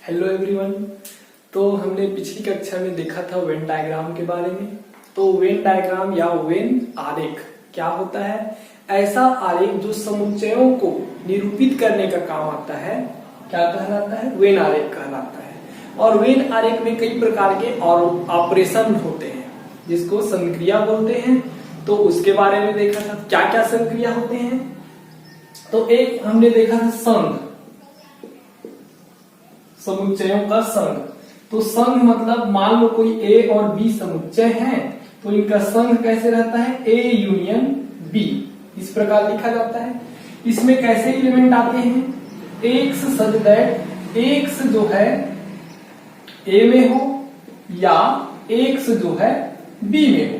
Hello everyone. तो हमने पिछली कक्षा में देखा था वेन डायग्राम के बारे में। तो वेन डायग्राम या वेन आरेख क्या होता है? ऐसा आरेख जो समुच्चयों को निरूपित करने का काम आता है, क्या कहलाता है? वेन आरेख कहलाता है। और वेन आरेख में कई प्रकार के और ऑपरेशन होते हैं जिसको संक्रिया बोलते हैं। तो उसके बारे में देखा था क्या क्या संक्रिया होते हैं। तो एक हमने देखा था संघ, समुच्चयों का संघ। तो संघ मतलब मान लो कोई ए और बी समुच्चय है तो इनका संघ कैसे रहता है? ए यूनियन बी, इस प्रकार लिखा जाता है। इसमें कैसे एलिमेंट आते हैं? एक्स सच दैट एक्स जो है ए में हो या एक्स जो है बी में हो,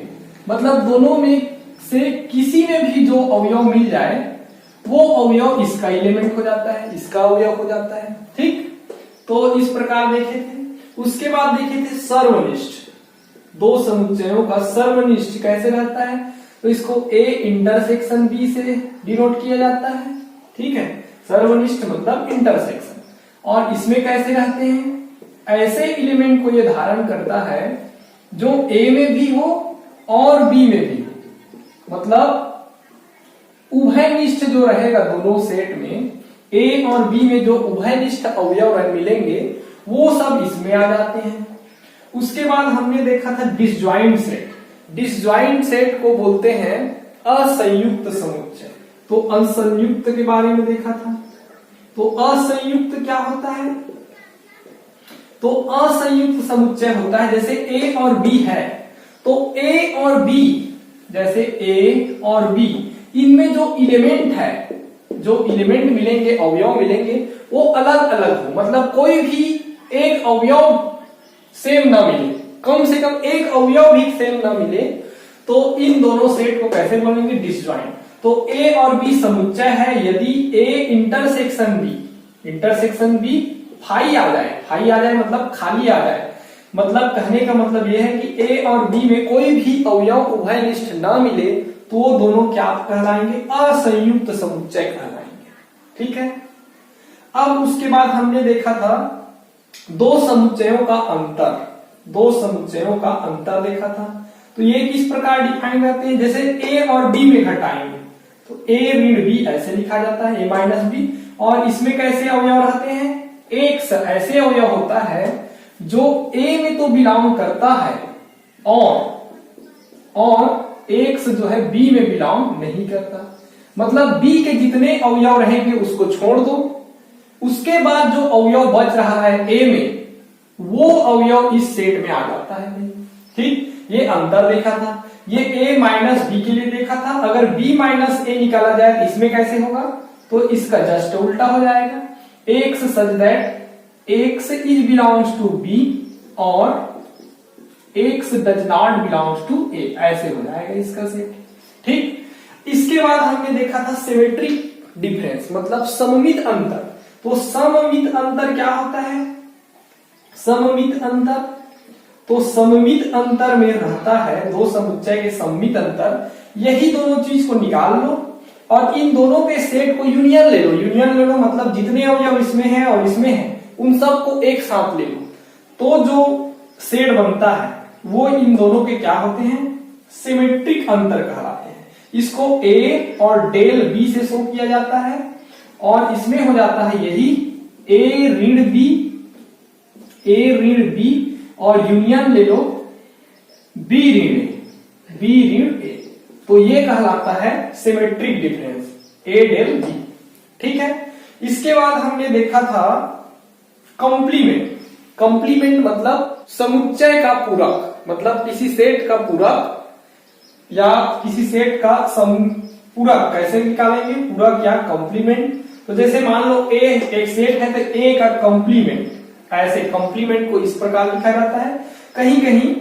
मतलब दोनों में से किसी में भी जो अवयव मिल जाए वो अवयव इसका एलिमेंट हो जाता है, इसका अवयव हो जाता है। ठीक, तो इस प्रकार देखे थे। उसके बाद देखे थे सर्वनिष्ठ, दो समुच्चयों का सर्वनिष्ठ कैसे रहता है? तो इसको ए इंटरसेक्शन बी से डिनोट किया जाता है। ठीक है, सर्वनिष्ठ मतलब इंटरसेक्शन। और इसमें कैसे रहते हैं? ऐसे एलिमेंट को ये धारण करता है जो ए में भी हो और बी में भी हो, मतलब उभयनिष्ठ जो रहेगा दोनों सेट में, ए और बी में जो उभयनिष्ठ अवयव मिलेंगे वो सब इसमें आ जाते हैं। उसके बाद हमने देखा था डिसजॉइंट सेट। डिसजॉइंट सेट को बोलते हैं असंयुक्त समुच्चय। तो असंयुक्त के बारे में देखा था। तो असंयुक्त क्या होता है? तो असंयुक्त समुच्चय होता है जैसे ए और बी है, तो ए और बी, जैसे ए और बी, इनमें जो एलिमेंट है, जो एलिमेंट मिलेंगे, अवयव मिलेंगे, वो अलग अलग हो, मतलब कोई भी एक अवयव सेम ना मिले, कम से कम एक अवयव भी सेम ना मिले, तो इन दोनों सेट को कैसे बोलेंगे? डिसजॉइंट। तो ए और बी समुच्चय है यदि ए इंटरसेक्शन बी फाई आ जाए मतलब खाली आ जाए, मतलब कहने का मतलब यह है कि ए और बी में कोई भी अवयव उभयनिष्ठ ना मिले तो वो दोनों क्या कहलाएंगे? असंयुक्त समुच्चय कहलाएंगे। ठीक है। अब उसके बाद हमने देखा था दो समुच्चयों का अंतर देखा था। तो ये किस प्रकार डिफाइन करते हैं? जैसे ए और बी में घटाएंगे तो ए ऋण बी ऐसे लिखा जाता है, ए माइनस बी। और इसमें कैसे अवयव रहते हैं? एक्स ऐसे अवयव होता है जो ए में तो बिलोंग करता है और एक्स जो है बी में बिलोंग नहीं करता, मतलब बी के जितने अवयव रहेंगे उसको छोड़ दो, उसके बाद जो अवयव बच रहा है ए में वो अवयव इस सेट में आ जाता है। ठीक, ये अंतर देखा था। ये ए माइनस बी के लिए देखा था। अगर बी माइनस ए निकाला जाए तो इसमें कैसे होगा? तो इसका जस्ट उल्टा हो जाएगा। X such that x is belongs to B और x does not belongs to A, ऐसे हो जाएगा इसका सेट। ठीक, इसके बाद हमने देखा था सिमेट्रिक डिफरेंस, मतलब सममित अंतर। तो सममित अंतर क्या होता है? सममित अंतर में रहता है दो समुच्चय के सममित अंतर, यही दोनों चीज को निकाल लो और इन दोनों के सेट को यूनियन ले लो, मतलब जितने अवयव इसमें हैं और इसमें हैं उन सबको एक साथ ले लो, तो जो सेट बनता है वो इन दोनों के क्या होते हैं? सिमेट्रिक अंतर कहलाते हैं। इसको ए और डेल बी से शो किया जाता है और इसमें हो जाता है यही ए ऋण बी और यूनियन ले लो बी ऋण ए, तो ये कहलाता है सिमेट्रिक डिफरेंस, ए डेल बी। ठीक है। इसके बाद हमने देखा था कंप्लीमेंट मतलब समुच्चय का पूरक, मतलब किसी सेट का पूरक या किसी सेट का पूरक कैसे निकालेंगे? पूरक या कंप्लीमेंट। तो जैसे मान लो ए एक सेट है तो ए का कंप्लीमेंट, ऐसे कंप्लीमेंट को इस प्रकार लिखा जाता है। कहीं कहीं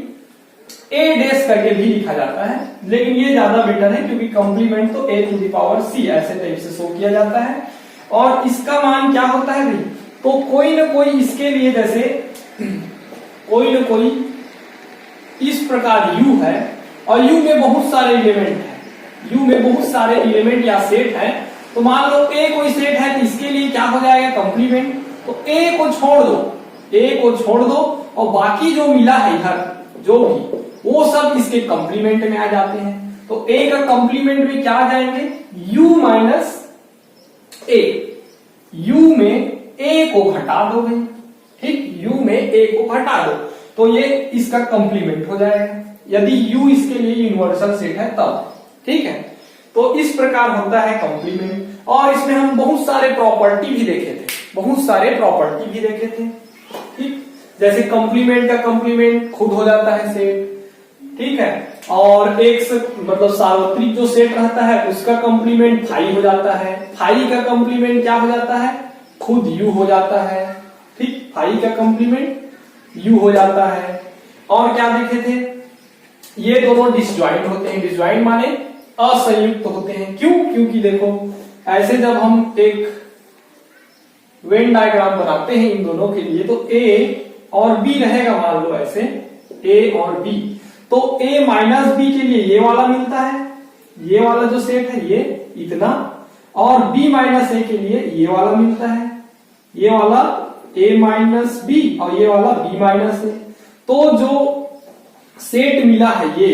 ए डैश करके भी लिखा जाता है, लेकिन ये ज्यादा बेटर है क्योंकि कंप्लीमेंट तो ए टू द पावर सी ऐसे टाइप से शो किया जाता है। और इसका मान क्या होता है भाई? तो कोई ना कोई इसके लिए, जैसे कोई ना कोई इस प्रकार u है और u में बहुत सारे एलिमेंट या सेट है, तो मान लो ए कोई सेट है तो इसके लिए क्या हो जाएगा? कंप्लीमेंट। तो ए को छोड़ दो ए को छोड़ दो और बाकी जो मिला है इधर जो भी वो सब इसके कंप्लीमेंट में आ जाते हैं। तो ए का कंप्लीमेंट में क्या आ जाएंगे, u माइनस ए, u में a को घटा दो भाई, ठीक, u में a को घटा दो तो ये इसका कंप्लीमेंट हो जाएगा, यदि u इसके लिए यूनिवर्सल सेट है तब, ठीक है। तो इस प्रकार होता है कंप्लीमेंट। और इसमें हम बहुत सारे प्रॉपर्टी भी देखे थे, ठीक, जैसे कंप्लीमेंट का कंप्लीमेंट खुद हो जाता है सेट, ठीक है, और एक मतलब सार्वत्रिक जो सेट रहता है उसका कंप्लीमेंट फाई हो जाता है, फाई का कंप्लीमेंट क्या हो जाता है, खुद यू हो जाता है, ठीक, फाई का कंप्लीमेंट यू हो जाता है। और क्या देखे थे, ये दोनों डिसजॉइंट होते हैं, डिसजॉइंट माने असंयुक्त होते हैं। क्यों, क्योंकि देखो ऐसे जब हम एक वेन डायग्राम बनाते हैं इन दोनों के लिए तो ए और बी रहेगा, मान लो ऐसे ए और बी, तो a माइनस बी के लिए ये वाला मिलता है, ये वाला जो सेट है ये इतना, और b माइनस ए के लिए ये वाला मिलता है, ये वाला a माइनस बी और ये वाला b माइनस ए। तो जो सेट मिला है ये,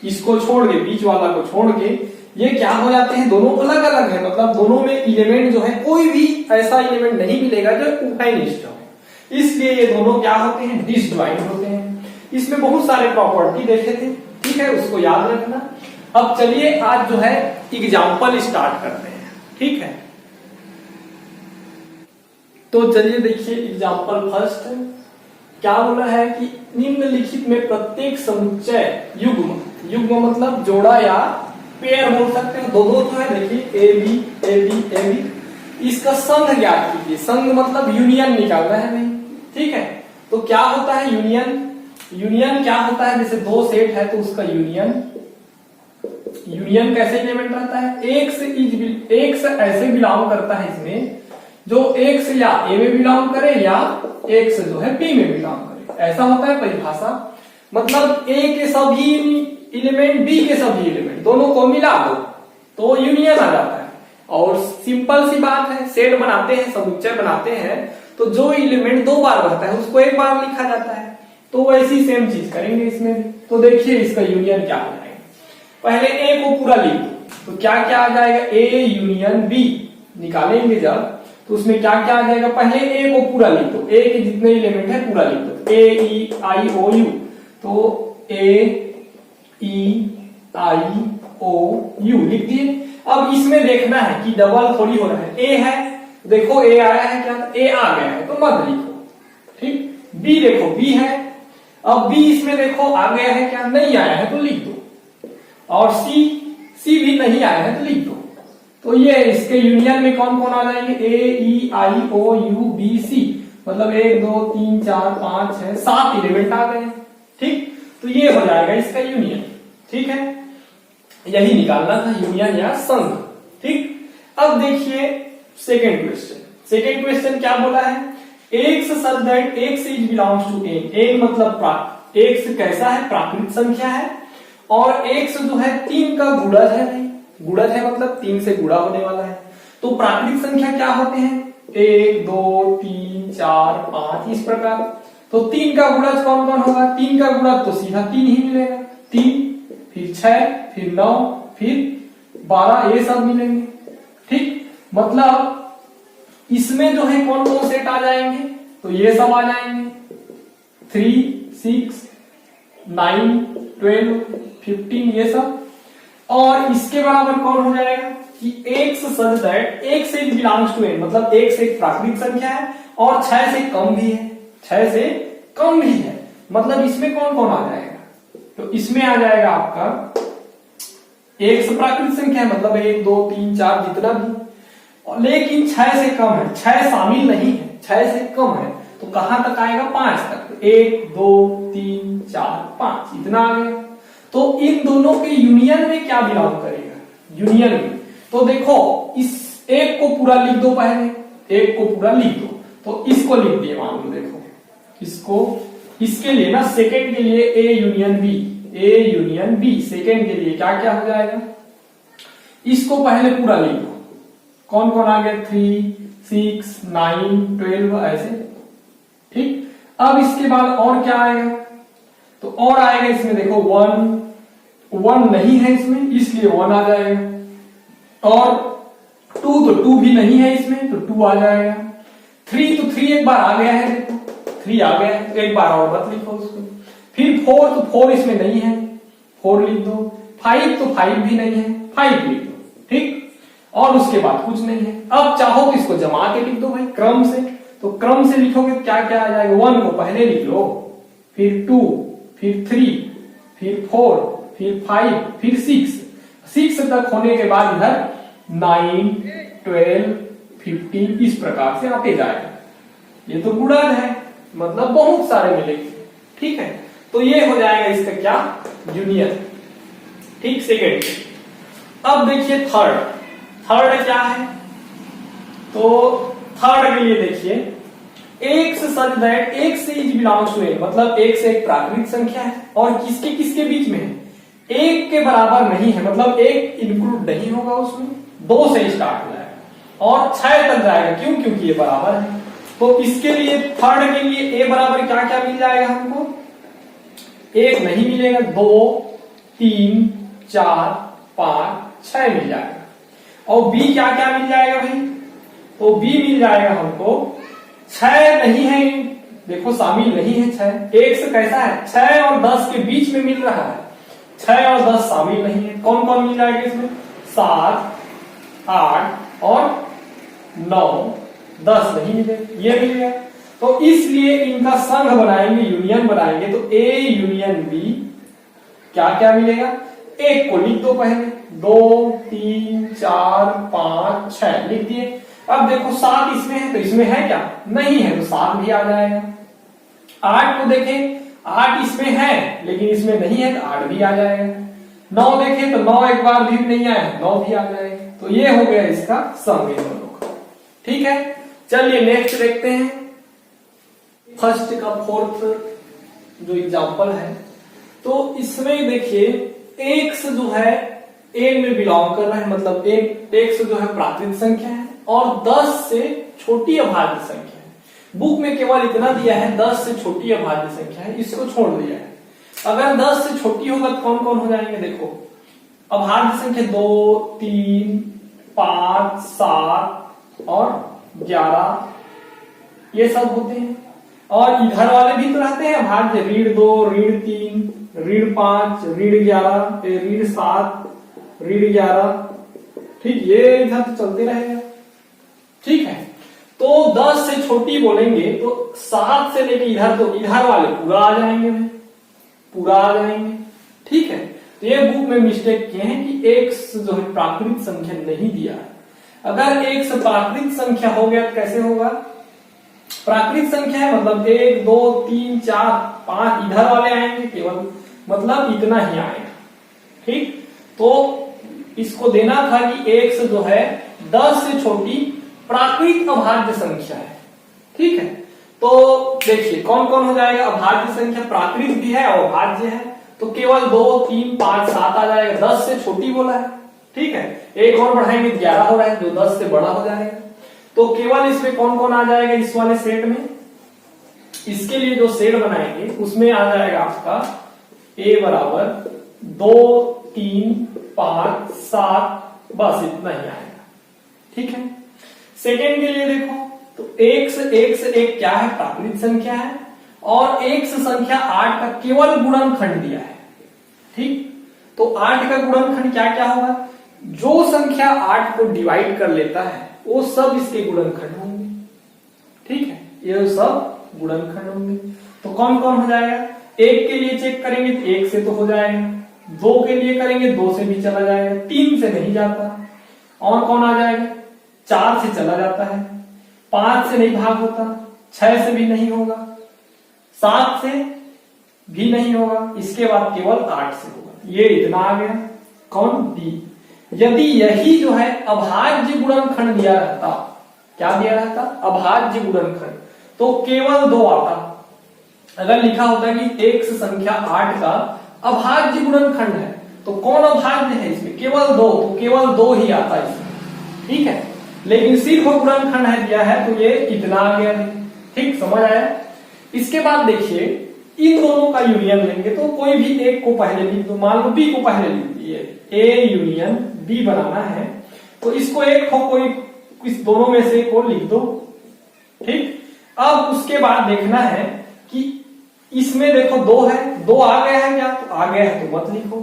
इसको छोड़ के, बीच वाला को छोड़ के, ये क्या हो जाते हैं, दोनों अलग अलग है, मतलब दोनों में एलिमेंट जो है कोई भी ऐसा एलिमेंट नहीं मिलेगा जो उभयनिष्ठ हो, इसलिए ये दोनों क्या होते हैं, डिसजॉइंट होते हैं। इसमें बहुत सारे प्रॉपर्टी देखे थे, ठीक है, उसको याद रखना। अब चलिए आज जो है एग्जाम्पल स्टार्ट करते हैं, ठीक है। तो चलिए देखिए एग्जाम्पल फर्स्ट क्या बोला है कि निम्नलिखित में प्रत्येक समुच्चय युग्म, युग्म मतलब जोड़ा या पेयर बोल सकते हैं, दो जो है देखिए A B A B A B, इसका संघ ज्ञात कीजिए। संघ मतलब यूनियन निकालना है भाई, ठीक है। तो क्या होता है यूनियन, यूनियन क्या होता है, जैसे दो सेट है तो उसका यूनियन, यूनियन कैसे एलिमेंट रहता है, एक से ऐसे बिलोंग करता है इसमें जो एक से या ए में बिलोंग करे या एक से जो है बी में बिलोंग करे, ऐसा होता है परिभाषा। मतलब ए के सभी एलिमेंट बी के सभी एलिमेंट दोनों को मिला दो तो यूनियन आ जाता है। और सिंपल सी बात है, सेट बनाते हैं, समुच्चय बनाते हैं तो जो एलिमेंट दो बार रहता है उसको एक बार लिखा जाता है, तो वैसी सेम चीज करेंगे इसमें भी। तो देखिए इसका यूनियन क्या हो जाएगा, पहले ए को पूरा लिख दो तो क्या क्या आ जाएगा, ए यूनियन बी निकालेंगे जब तो उसमें क्या क्या आ जाएगा, पहले ए को पूरा लिख दो, ए के जितने एलिमेंट है पूरा लिख दो, ए ई आई ओ यू, तो ए ई आई ओ यू लिख दिए। अब इसमें देखना है कि डबल थोड़ी हो रहा है, ए है देखो ए आया है क्या, ए आ गया है तो मत लिखो, ठीक। बी देखो बी है, अब बी इसमें देखो आ गया है क्या, नहीं आया है तो लिख दो, और सी, सी भी नहीं आया है तो लिख दो। तो ये इसके यूनियन में कौन कौन आ जाएंगे, ए ई आई ओ यू बी सी, मतलब 1 2 3 4 5 6 7 एलिमेंट आ गए, ठीक। तो ये हो जाएगा इसका यूनियन, ठीक है, यही निकालना था यूनियन या संघ, ठीक। अब देखिए सेकेंड क्वेश्चन, सेकेंड क्वेश्चन क्या बोला है, x such that x is belongs to n, n मतलब एक्स कैसा है, प्राकृत संख्या है, और एक्स जो है 3 का गुणज है भाई, गुणज है मतलब 3 से गुणा होने वाला है। तो प्राकृत संख्या क्या होते हैं, 1 2 3 4 5 इस प्रकार। तो 3 का गुणज कौन कौन होगा, 3 का गुणज तो सीधा 3 ही मिलेगा, 3 फिर 6 फिर 9 फिर 12 ये सब मिलेंगे, ठीक। मतलब इसमें जो है कौन कौन सेट आ जाएंगे, तो ये सब आ जाएंगे 3 6 9 12 15 ये सब। और इसके बराबर कौन हो जाएगा कि x such that x is belongs to n, मतलब एक्स एक प्राकृतिक संख्या है और 6 से कम भी है, 6 से कम भी है, मतलब इसमें कौन कौन आ जाएगा, तो इसमें आ जाएगा आपका एक्स प्राकृतिक संख्या है मतलब 1 2 3 4 जितना भी, लेकिन 6 से कम है, 6 शामिल नहीं है, 6 से कम है, तो कहां तक आएगा 5 तक, 1 2 3 4 5 इतना आ गया। तो इन दोनों के यूनियन में क्या बिलोंग करेगा, यूनियन में, तो देखो इस एक को पूरा लिख दो, पहले एक को पूरा लिख दो, तो इसको लिख दिए मान लो, देखो इसको, इसके लिए ना सेकेंड के लिए A union B, A union B second के लिए क्या क्या हो जाएगा, इसको पहले पूरा लिख दो, कौन कौन आ गया 3 6 9 12 ऐसे ठीक, अब इसके बाद और क्या आएगा, तो और आएगा इसमें देखो 1 नहीं है इसमें इसलिए 1 आ जाएगा, और 2 तो 2 भी नहीं है इसमें तो 2 आ जाएगा, 3 तो 3 एक बार आ गया है, देखो 3 आ गया है तो एक बार और मत लिखो उसको, फिर 4 तो 4 इसमें नहीं है 4 लिख दो, 5 तो 5 भी नहीं है 5 लिख दो, ठीक, और उसके बाद कुछ नहीं है। अब चाहो तो इसको जमा के लिख दो भाई क्रम से, तो क्रम से लिखोगे क्या क्या आ जाएगा, 1 को पहले लिख लो, फिर 2, फिर 3, फिर 4, फिर 5, फिर 6 तक होने के बाद इधर 9, 12, 15 इस प्रकार से आते जाएगा। ये तो गुणन है, मतलब बहुत सारे मिलेंगे, ठीक है, तो ये हो जाएगा इसका क्या, यूनियन, ठीक। सेकेंड, अब देखिए थर्ड क्या है, तो थर्ड के लिए देखिए x such that x is belongs to A, मतलब एक्स एक प्राकृतिक संख्या है और किसके किसके बीच में है, एक के बराबर नहीं है, मतलब एक इंक्लूड नहीं होगा उसमें, 2 से स्टार्ट हो जाएगा और 6 तक जाएगा, क्यों, क्योंकि ये बराबर है। तो इसके लिए थर्ड के लिए ए बराबर क्या क्या मिल जाएगा हमको, 1 नहीं मिलेगा, 2, 3, 4, 5, 6 मिल जाएगा, और बी क्या क्या मिल जाएगा भाई, तो बी मिल जाएगा हमको 6 नहीं है, देखो शामिल नहीं है 6, एक्स कैसा है 6 और 10 के बीच में मिल रहा है, 6 और 10 शामिल नहीं है, कौन कौन मिल जाएगा इसमें, 7, 8 और 9, 10 नहीं मिले, ये मिल गया। तो इसलिए इनका संघ बनाएंगे, यूनियन बनाएंगे, तो ए यूनियन बी क्या क्या मिलेगा, एक को लिख दो पहले, 2, 3, 4, 5, 6 लिख दिए। अब देखो 7 इसमें है तो इसमें है क्या, नहीं है, तो 7 भी आ जाएगा। 8 को देखें, 8 इसमें है लेकिन इसमें नहीं है तो 8 भी आ जाएगा। 9 देखें तो 9 एक बार भी नहीं आया, 9 भी आ जाएगा। तो ये हो गया इसका सम इन दोनों का, ठीक है। चलिए नेक्स्ट देखते हैं, फर्स्ट का फोर्थ जो एग्जांपल है, तो इसमें देखिए एक्स जो है ए में बिलोंग कर रहा है, मतलब एक्स जो है प्राकृतिक संख्या है और 10 से छोटी अभाज्य संख्या है। बुक में केवल इतना दिया है 10 से छोटी अभाज्य संख्या है, इसको छोड़ दिया है। अगर 10 से छोटी होगा तो कौन कौन हो जाएंगे, देखो अभाज्य संख्या 2, 3, 5, 7 और 11 ये सब होते हैं, और इधर वाले भी तो रहते हैं अभाज्य, ऋण 2, ऋण 3, ऋण 5, ऋण 11, ऋण 7, ऋण 11, ठीक, ये इधर तो चलते रहेगा, ठीक है। तो 10 से छोटी बोलेंगे तो 7 से लेके इधर, तो इधर वाले पूरा आ जाएंगे, पूरा आ जाएंगे, ठीक है। तो ये बुक में मिस्टेक किए हैं कि एक्स जो है प्राकृतिक संख्या नहीं दिया है। अगर एक्स प्राकृतिक संख्या हो गया तो कैसे होगा, प्राकृतिक संख्या है मतलब 1, 2, 3, 4, 5 इधर वाले आएंगे केवल, मतलब इतना ही आएगा, ठीक। तो इसको देना था कि एक्स जो है 10 से छोटी प्राकृतिक अभाज्य संख्या है, ठीक है। तो देखिए कौन कौन हो जाएगा, अभाज्य संख्या प्राकृतिक भी है और अभाज्य है, तो केवल 2, 3, 5, 7 आ जाएगा, 10 से छोटी बोला है, ठीक है। एक और बढ़ाएंगे 11 हो रहा है जो 10 से बड़ा हो जाएगा। तो केवल इसमें कौन कौन आ जाएगा, इस वाले सेट में, इसके लिए जो सेट बनाएंगे उसमें आ जाएगा आपका ए बराबर 2, 3, 5, 7, बस इतना ही आएगा, ठीक है। सेकेंड के लिए देखो तो एक्स एक क्या है, प्राकृतिक संख्या है, और एक्स संख्या 8 का केवल गुणनखंड दिया है, ठीक। तो 8 का गुणनखंड क्या क्या होगा, जो संख्या 8 को डिवाइड कर लेता है वो सब इसके गुणनखंड होंगे, ठीक है, ये सब गुणनखंड होंगे। तो कौन कौन हो जाएगा, एक के लिए चेक करेंगे तो 1 से तो हो जाएगा, 2 के लिए करेंगे 2 से भी चला जाएगा, 3 से नहीं जाता, और कौन आ जाएगा, 4 से चला जाता है, 5 से नहीं भाग होता, 6 से भी नहीं होगा, 7 से भी नहीं होगा, इसके बाद केवल 8 से होगा। ये इतना आ गया, कौन, डी। यदि यही जो है अभाज्य गुणनखंड दिया रहता, क्या दिया रहता, अभाज्य गुणनखंड, तो केवल 2 आता। अगर लिखा होता कि एक्स संख्या 8 का अभाज्य गुणनखंड है तो कौन अभाज्य है इसमें, केवल 2, तो केवल 2 ही आता इसमें, ठीक है। लेकिन सिर्फ गुणनखंड है दिया है तो ये इतना आ गया, ठीक, समझ आया। इसके बाद देखिए इन दोनों का यूनियन लेंगे तो कोई भी एक को पहले लिख दो, मान लो बी को पहले लिख दिए, ए यूनियन बी बनाना है तो इसको एक को कोई इस दोनों में से को लिख दो। ठीक, अब उसके बाद देखना है कि इसमें देखो 2 है, 2 आ गया है क्या, तो आ गया है तो मत लिखो।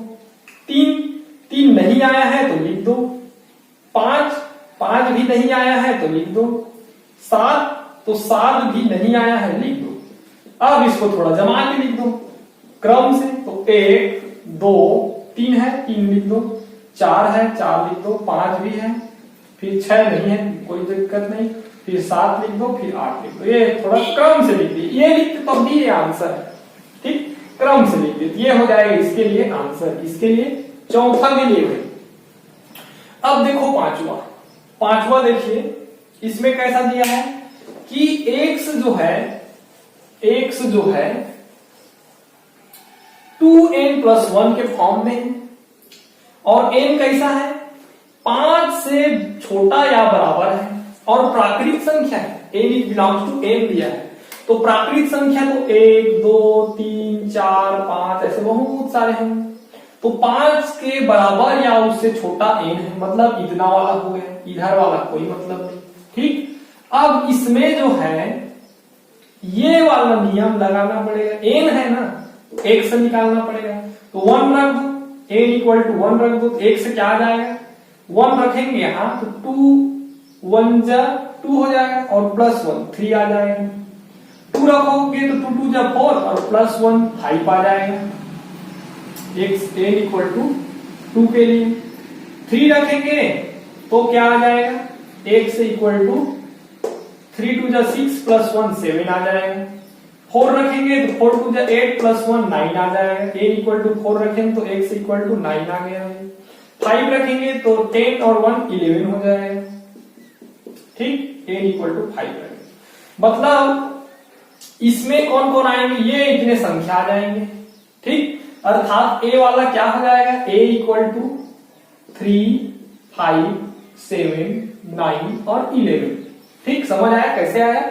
3 नहीं आया है तो लिख दो। 5 भी नहीं आया है तो लिख दो। 7 भी नहीं आया है, लिख दो। अब इसको थोड़ा जमा के लिख दो क्रम से, तो 1 2 3 है 3 लिख दो, 4 है 4 लिख दो, 5 भी है, फिर 6 नहीं है कोई दिक्कत नहीं, फिर 7 लिख दो, फिर 8 लिख दो। ये थोड़ा क्रम से लिख दिए, ये लिखते तब भी ये आंसर है। ठीक, क्रम से लिख दिए, ये हो जाएगा इसके लिए आंसर, इसके लिए चौथा के लिए भाई। अब देखो पांचवा देखिए इसमें कैसा दिया है कि x जो है 2n+1 के फॉर्म में है और n कैसा है 5 से छोटा या बराबर है और प्राकृत संख्या है, n बिलोंग्स टू n दिया है तो प्राकृत संख्या तो 1 2 3 4 5 ऐसे बहुत सारे हैं, तो 5 के बराबर या उससे छोटा n है, मतलब इतना वाला हो गया, इधर वाला कोई मतलब नहीं। ठीक, अब इसमें जो है ये वाला नियम लगाना पड़ेगा, n है ना तो 1 से निकालना पड़ेगा, तो 1 रख दो, n = 1 रख दो, तो 1 से क्या आ जाएगा 1 रखेंगे यहां तो 2 1 जा 2 हो जाएगा और +1 3 आ जाएगा। 2 रखोगे तो 2 2 जा 4 और +1 5 आ जाएगा। x n = 2 के लिए 3 रखेंगे तो क्या आ जाएगा x = 3 2 जा 6 +1 7 आ जाएगा। 4 रखेंगे तो 4 2 जा 8 +1 9 आ जाएगा। a = 4 रखेंगे तो x = 9 आ गया। 5 रखेंगे तो 10 और 1 11 हो जाएगा। ठीक, a = 5 रखेंगे, मतलब इसमें कौन कौन आएंगे, ये इतने संख्या आ जाएंगे। ठीक, अर्थात a वाला क्या हो जाएगा a = 3 5 7 9 और 11। ठीक, समझ आया कैसे आया।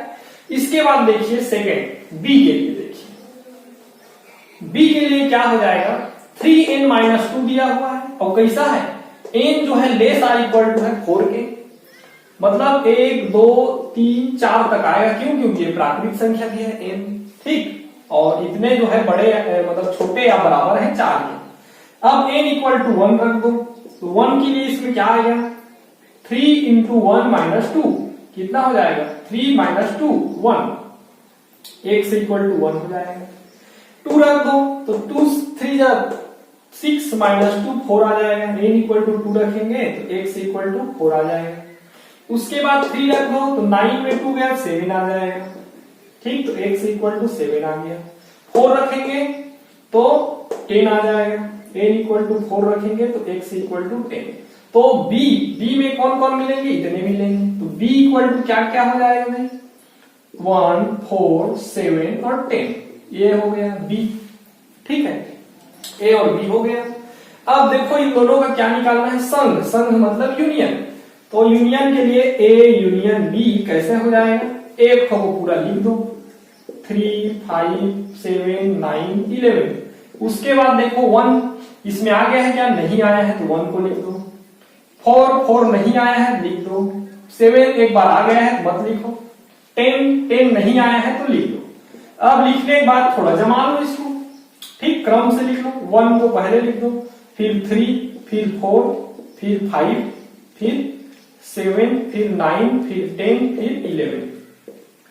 इसके बाद देखिए सेकंड बी के लिए, देखिए बी के लिए क्या हो जाएगा 3n-2 दिया हुआ है और कैसा है n जो है लेस आर इक्वल टू है 4 के, मतलब 1 2 3 4 तक आएगा, क्यों, क्योंकि ये प्राकृतिक संख्या भी है n। ठीक, और इतने जो है बड़े मतलब छोटे या बराबर है 4 के। अब n = 1 रख दो, तो 1 के लिए इसमें क्या आएगा 3 × 1 - 2 कितना हो जाएगा 3 - 2 1, x = 1 हो जाएगा। 2 रख दो तो 2 3 जा 6 - 2 4 आ जाएगा। n = 2 रखेंगे तो x = 4 आ जाएगा। उसके बाद 3 रख दो तो 9 में 2 गया 7 आ जाएगा। ठीक, तो x = 7 आ गया। 4 रखेंगे तो 10 आ जाएगा। n = 4 रखेंगे तो x = 10। तो b में कौन कौन मिलेंगे, इतने मिलेंगे, तो b = क्या क्या हो जाएगा भाई 1 4 7 और 10, ये हो गया b। ठीक है, a और b हो गया। अब देखो इन दोनों का क्या निकालना है संघ, संघ मतलब यूनियन, तो यूनियन के लिए a यूनियन b कैसे हो जाएगा, एक को पूरा लिख दो 3 5 7 9 11। उसके बाद देखो 1 इसमें आ गया है क्या, नहीं आया है तो 1 को लिख दो। 4 नहीं आया है लिख दो। 7 एक बार आ गया है मत लिखो। 10 नहीं आया है तो लिख दो। अब लिखने के बाद थोड़ा जमा लो इसको, ठीक, क्रम से लिख लो। 1 को पहले लिख दो, फिर 3 फिर 4 फिर 5 फिर 7 फिर 9 फिर 10 फिर 11।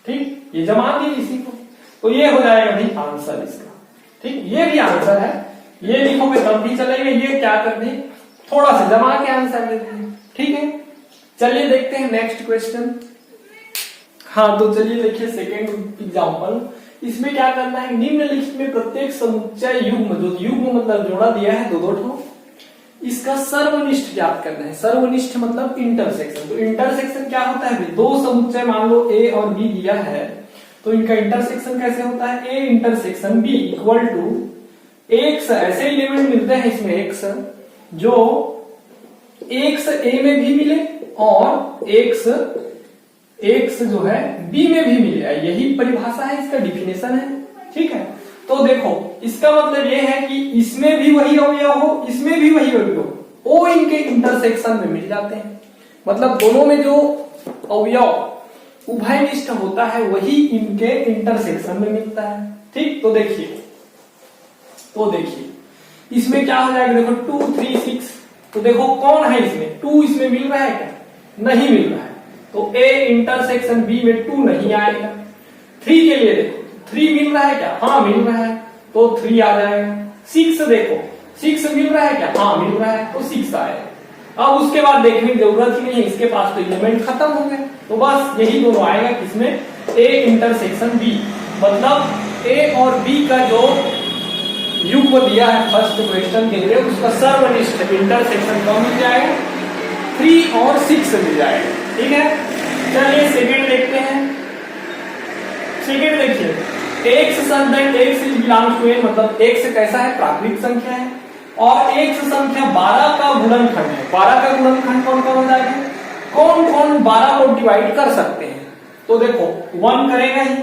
ठीक, ये जमा दी इसी को, तो ये हो जाएगा भाई आंसर इसका। ठीक, ये भी आंसर है, ये लिखोगे तब भी चलेगा। ये क्या कर दी थोड़ा सा जमा के आंसर देते हैं। ठीक है, चलिए देखते हैं नेक्स्ट क्वेश्चन। हाँ, तो चलिए देखिए सेकेंड एग्जांपल। इसमें क्या करना है, निम्नलिखित में प्रत्येक समुच्चय युग्म, जो युग्म मतलब जोड़ा दिया है दो ठो, इसका सर्वनिष्ठ ज्ञात करना है। सर्वनिष्ठ मतलब इंटरसेक्शन। तो इंटरसेक्शन क्या होता है, दो समुच्चय मान लो a और b दिया है तो इनका इंटरसेक्शन कैसे होता है, a intersection b equal to x, ऐसे एलिमेंट मिलते हैं इसमें x जो x a में भी मिले और x एक्स जो है बी में भी मिलेगा, यही परिभाषा है, इसका डिफिनेशन है। ठीक है, तो देखो इसका मतलब ये है कि इसमें भी वही अवयव हो, इसमें भी वही अवयव हो, वो इनके इंटरसेक्शन में मिल जाते हैं। मतलब दोनों में जो अवयव उभयनिष्ठ होता है वही इनके इंटरसेक्शन में मिलता है। ठीक, तो देखिए इसमें क्या हो जाएगा, देखो 2 3 6, तो देखो कौन है इसमें 2, इसमें मिल रहा है क्या, नहीं मिल रहा है, तो ए इंटरसेक्शन बी में 2 नहीं आएगा। 3 के लिए देखो 3 मिल रहा है क्या, हाँ मिल रहा है, तो 3 आ जाएगा। 6 देखो 6 मिल रहा है क्या, हाँ मिल रहा है, तो 6 आएगा। अब उसके बाद देखने की जरूरत ही नहीं है, इसके पास तो एलिमेंट खत्म हो गए, तो बस यही दोनों आएगा किसमें, ए इंटरसेक्शन बी। मतलब ए और बी का जो युग्म दिया है फर्स्ट क्वेश्चन के लिए, उसका सर्वनिष्ठ इंटरसेक्शन कौन मिल जाएगा, 3 और 6 मिल जाएगा। ठीक है, चलिए सेकेंड देखते हैं। सेकेंड देखिए, एक्स संख्या एक्स बिलोंग्स टू ए, मतलब एक्स कैसा है, प्राकृतिक संख्या है, और एक्स संख्या 12 का गुणनखंड है। 12 का गुणनखंड कौन कौन हो जाएगा, कौन कौन 12 को डिवाइड कर सकते हैं, तो देखो 1 करेगा ही,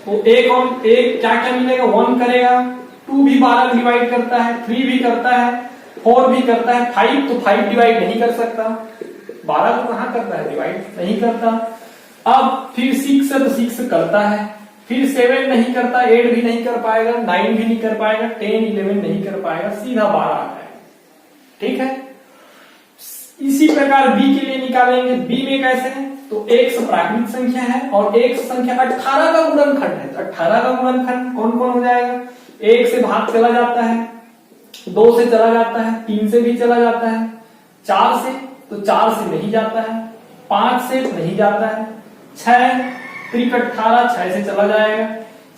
तो एक और एक क्या क्या मिलेगा, 1 करेगा, 2 भी 12 को डिवाइड करता है, 3 भी करता है, 4 भी करता है, 5 तो 5 डिवाइड नहीं कर सकता, 12 को कहां करता है, डिवाइड नहीं करता। अब फिर 6 है तो 6 करता है, फिर 7 नहीं करता, 8 भी नहीं कर पाएगा, 9 भी नहीं कर पाएगा, 10 11 नहीं कर पाएगा, सीधा 12 आता है। ठीक है, इसी प्रकार बी के लिए निकालेंगे। बी में कैसे है, तो एक्स प्राकृतिक संख्या है और एक्स संख्या 18 का गुणनखंड है, तो 18 का गुणनखंड कौन कौन हो जाएगा, 1 से भाग चला जाता है, 2 से चला जाता है, 3 से भी चला जाता है, 4 से तो 4 से नहीं जाता है, 5 से नहीं जाता है, 6 3 18 6 से चला जाएगा,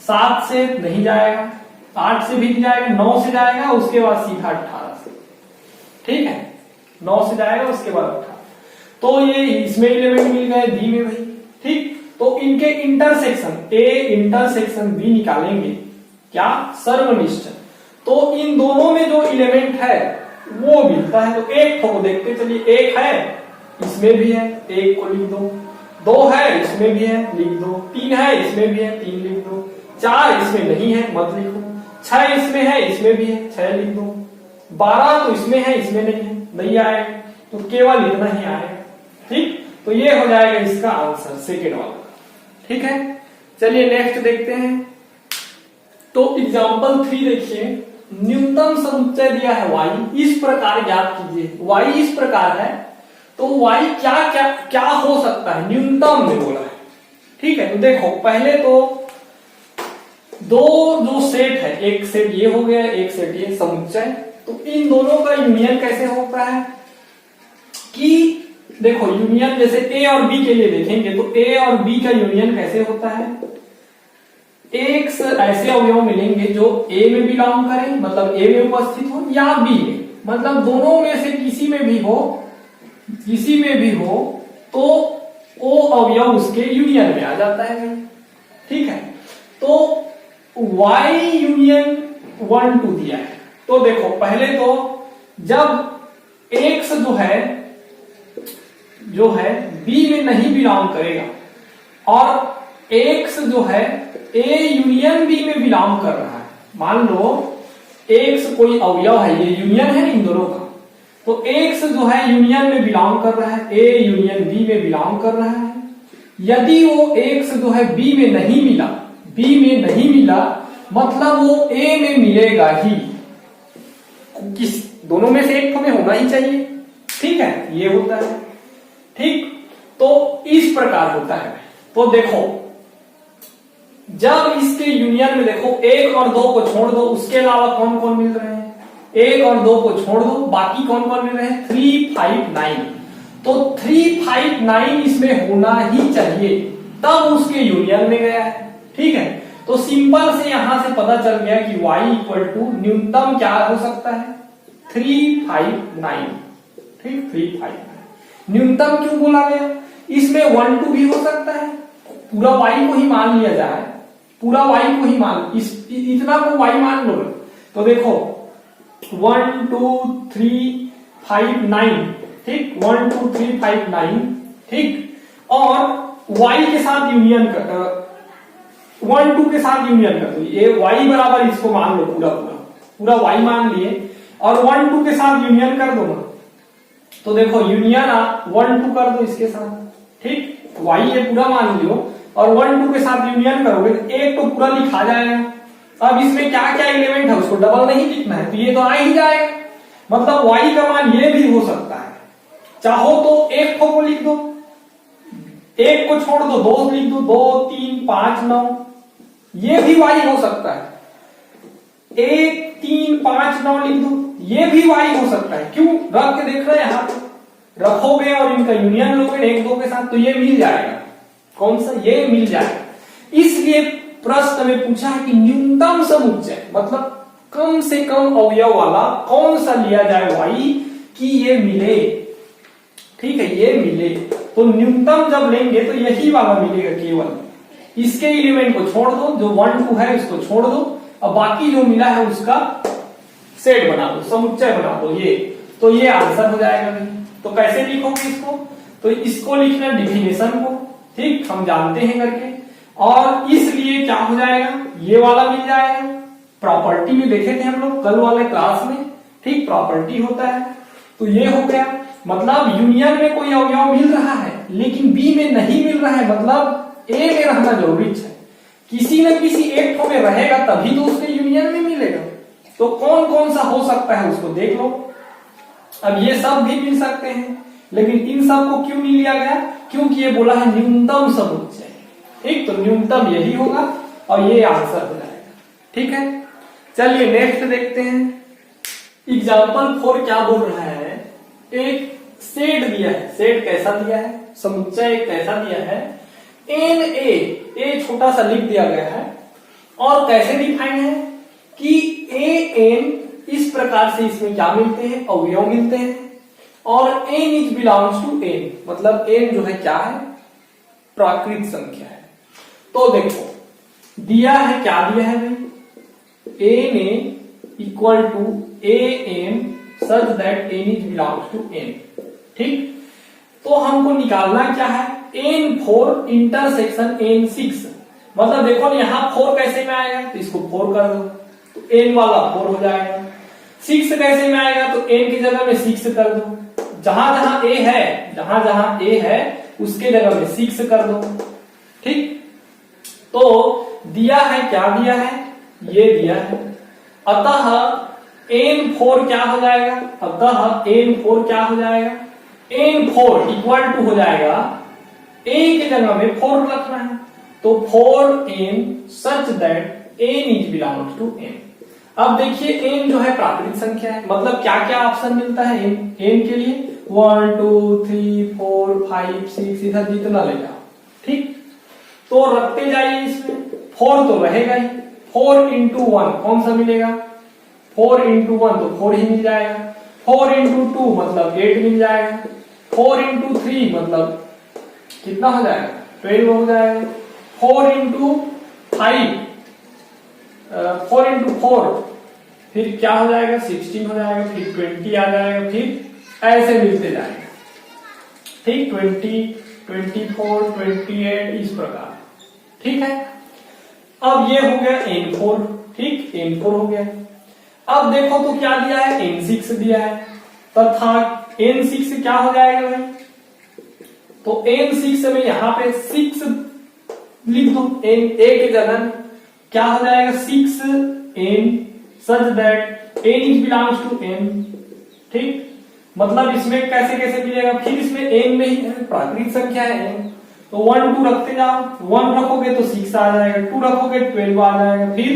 7 से नहीं जाएगा, 8 से भी नहीं जाएगा, 9 से जाएगा, उसके बाद सीधा 18 से। ठीक है, 9 से जाएगा उसके बाद 18, तो ये इसमें एलिमेंट मिल गए, बी में भाई। ठीक, तो इनके इंटरसेक्शन ए इंटरसेक्शन बी निकालेंगे, क्या, सर्वनिष्ठ। तो इन दोनों में जो एलिमेंट है वो मिलता है, तो एक को देखते चलिए, एक है इसमें भी है, एक को लिख दो, 2 है इसमें भी है, लिख दो, 3 है इसमें भी है, 3 लिख दो, 4 इसमें नहीं है, मत लिखो, 6 इसमें है, इसमें भी है, 6 लिख दो, 12 तो इसमें है, इसमें नहीं है, नहीं आएगा, तो केवल इतना ही आएगा। ठीक, तो ये हो जाएगा इसका आंसर सेकेंड वाला। ठीक है, चलिए नेक्स्ट देखते हैं। तो एग्जांपल 3 देखिए, न्यूनतम समुच्चय दिया है y, इस प्रकार ज्ञात कीजिए। y इस प्रकार है, तो y क्या क्या क्या हो सकता है, न्यूनतम में बोला है। ठीक है, तो देखो पहले तो दो जो सेट है, एक सेट ये हो गया, एक सेट ये समुच्चय, तो इन दोनों का यूनियन कैसे होता है कि देखो यूनियन जैसे ए और बी के लिए देखेंगे, तो ए और बी का यूनियन कैसे होता है, एक ऐसे अवयव मिलेंगे जो ए में बिलोंग करें, मतलब ए में उपस्थित हो, या बी में, मतलब दोनों में से किसी में भी हो, तो वो अवयव उसके यूनियन में आ जाता है। ठीक है, तो y यूनियन 1 2 दिया है, तो देखो पहले तो जब x जो है b में नहीं बिलोंग करेगा, और x जो है a यूनियन b में बिलोंग कर रहा है, मान लो x कोई अवयव है, ये यूनियन है इन दोनों का, तो x जो है यूनियन में बिलोंग कर रहा है, a यूनियन b में बिलोंग कर रहा है। यदि वो x जो है b में नहीं मिला, मतलब वो a में मिलेगा ही, किस दोनों में से एक में होना ही चाहिए। ठीक है, ये होता है। ठीक, तो इस प्रकार होता है। तो देखो जब इसके यूनियन में देखो 1 और 2 को छोड़ दो, उसके अलावा कौन कौन मिल रहे हैं, 1 और 2 को छोड़ दो, बाकी कौन कौन मिल रहे हैं, 3 5 9, तो 3 5 9 इसमें होना ही चाहिए, तब उसके यूनियन में गया है। ठीक है, तो सिंपल से यहां से पता चल गया कि y इक्वल टू न्यूनतम क्या हो सकता है, 3 5 9। ठीक, 3 5 9 न्यूनतम क्यों बोला गया, इसमें 1 2 भी हो सकता है, पूरा y को ही मान लिया जाए, पूरा y को ही मान, इतना को y मान लो। तो देखो 1 2 3 5 9, ठीक, 1 2 3 5 9, ठीक, और y के साथ यूनियन कर 1 2 के साथ यूनियन कर दो, ये y बराबर इसको मान लो पूरा y मान लिए और 1 2 के साथ यूनियन कर दो ना, तो देखो यूनियन 1 2 कर दो इसके साथ, ठीक, y ये पूरा मान लियो और 1 2 के साथ यूनियन करोगे तो एक तो पूरा लिखा जाएगा। अब इसमें क्या क्या एलिमेंट है उसको डबल नहीं लिखना है, तो ये तो आ ही जाएगा, मतलब y का मान ये भी हो सकता है, चाहो तो एक को लिख दो, एक को छोड़ दो, 2 लिख दो, 2 3 5 9, ये भी y हो सकता है, 1 3 5 9 लिख दो, ये भी y हो सकता है। क्यों रख के देख रहे हैं, यहां पे रखोगे और इनका यूनियन लोगे 1 2 के साथ तो ये मिल जाएगा, कौन सा, ये मिल जाएगा। इसलिए प्रश्न में पूछा है कि न्यूनतम समुच्चय मतलब कम से कम अवयव वाला कौन सा लिया जाए y कि ये मिले, ठीक है, ये मिले, तो न्यूनतम जब लेंगे तो यही वाला मिलेगा केवल, इसके एलिमेंट को छोड़ दो, जो 1 2 है उसको छोड़ दो और बाकी जो मिला है उसका सेट बना दो, समुच्चय बना दो, ये तो ये आंसर हो जाएगा। तो कैसे लिखोगे इसको, तो इसको लिखना डिफिनेशन को, ठीक, हम जानते हैं करके, और इसलिए क्या हो जाएगा, ये वाला मिल जाएगा, प्रॉपर्टी में देखे थे हम लोग कल वाले क्लास में, ठीक, प्रॉपर्टी होता है, तो ये हो गया, मतलब यूनियन में कोई अवयव मिल रहा है लेकिन बी में नहीं मिल रहा है, मतलब ए में रहना जरूरी है, किसी न किसी एक में रहेगा तभी तो उसके यूनियन में मिलेगा, तो कौन कौन सा हो सकता है उसको देख लो। अब ये सब भी मिल सकते हैं लेकिन इन सब को क्यों नहीं लिया गया, क्योंकि ये बोला है न्यूनतम समुच्चय, ठीक, तो न्यूनतम यही होगा और ये आंसर हो जाएगा, ठीक है। चलिए नेक्स्ट देखते हैं, एग्जाम्पल 4 क्या बोल रहा है, एक सेट दिया है, सेट कैसा दिया है, समुच्चय एक कैसा दिया है, एन ए छोटा सा लिख दिया गया है और कैसे डिफाइन है कि ए एन इस प्रकार से इसमें क्या मिलते हैं, अवयव मिलते हैं, और n is belongs to n, मतलब एन जो है क्या है, प्राकृत संख्या है। तो देखो दिया है, क्या दिया है भाई, n A equal to A n such that n is belongs to n, ठीक, तो हमको निकालना क्या है, n4 इंटरसेक्शन n6, मतलब देखो ना यहाँ 4 कैसे में आएगा, तो इसको 4 कर दो तो n वाला 4 हो जाएगा, 6 कैसे में आएगा, तो n की जगह में 6 कर दो, जहां जहां a है उसके जगह में 6 कर दो, ठीक, तो दिया है, क्या दिया है, ये दिया है, अतः n4 क्या हो जाएगा, अतः n4 क्या हो जाएगा, n4 इक्वल टू हो जाएगा, a के जगह में 4 रखना है, तो 4n such that n is belongs to n। अब देखिए n जो है प्राकृत संख्या है, मतलब क्या क्या ऑप्शन मिलता है n के लिए, 1 2 3 4 5 6 इधर जितना ले जाओ, ठीक, तो रखते जाइए, इसमें 4 तो रहेगा ही, 4 इंटू 1 कौन सा मिलेगा, 4 इंटू 1 तो 4 ही मिल जाएगा, 4 इंटू 2 मतलब 8 मिल जाएगा, 4 इंटू 3 मतलब कितना हो जाएगा, 12 हो जाएगा, 4 इंटू 5 4 इंटू 4 फिर क्या हो जाएगा, 16 हो जाएगा, फिर 20 आ जाएगा, फिर ऐसे मिलते जाएगा, ठीक, 20 24 28 इस प्रकार, ठीक है। अब ये हो गया n4, ठीक, n4 हो गया। अब देखो तो क्या दिया है, n6 दिया है, तथा n6 क्या हो जाएगा भाई, तो n6 में यहां पे 6 लिख दो, n a के जगह क्या हो जाएगा, 6n such that n is belongs to n, ठीक, मतलब इसमें कैसे कैसे मिलेगा, फिर इसमें n में ही प्राकृत संख्या है n, तो 1 2 रखते जाओ, 1 रखोगे तो 6 आ जाएगा, 2 रखोगे 12 आ जाएगा, फिर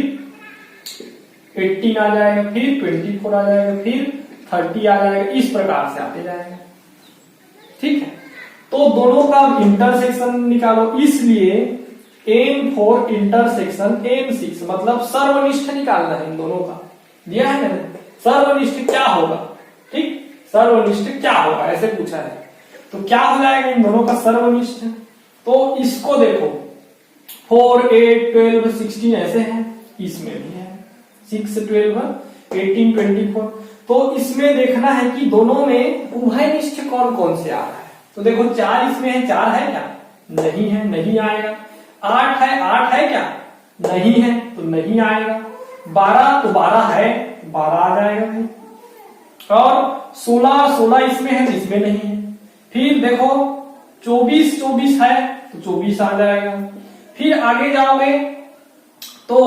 18 आ जाएगा, फिर 24 आ जाएगा, फिर 30 आ जाएगा, इस प्रकार से आते जाएगा, ठीक है। तो दोनों का इंटरसेक्शन निकालो, इसलिए n4 इंटरसेक्शन n6 मतलब सर्वनिष्ठ निकालना है इन दोनों का, दिया है ना, सर्वनिष्ठ क्या होगा, ठीक, सर्वनिष्ठ क्या होगा ऐसे पूछा है, तो क्या हो जाएगा इन दोनों का सर्वनिष्ठ, तो इसको देखो 4 8 12 16 ऐसे है, इसमें भी है 6 12 18 24, तो इसमें देखना है कि दोनों में उभयनिष्ठ कौन कौन से आ रहा है, तो देखो 4 इसमें है, 4 है क्या, नहीं है, नहीं आएगा। 8 है, 8 है क्या? नहीं है, तो नहीं आएगा। 12 तो 12 है, 12 आ जाएगा भाई। और 16, 16 इसमें है, इसमें नहीं है। फिर देखो 24, 24 है तो 24 आ जाएगा। फिर आगे जाओगे तो